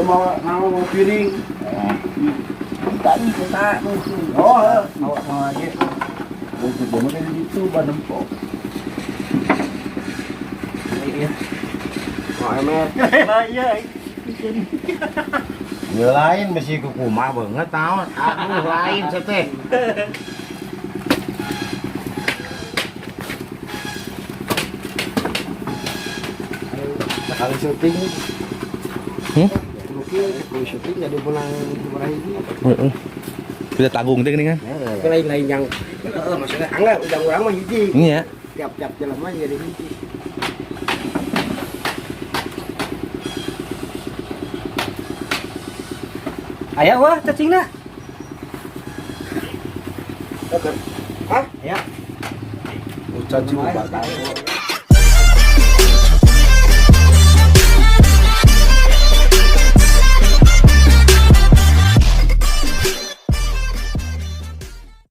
mau piring. Tadi kita mau aja. Untuk kemudian itu badan pok. Iya. Mau emet. Iya. Người lain mesti kukumah banget tau. Aku lain seteh. Sekali syuting. Mungkin sekali syuting jadi pulang ini. Kita tanggung deh kan. Lain-lain yang maksudnya enggak udah orang mah hiji. Iya. Tiap-tiap jalan mah jadi hiji. Ayo wah cacingna. Oke. Hah? Ya. Cacing bakar.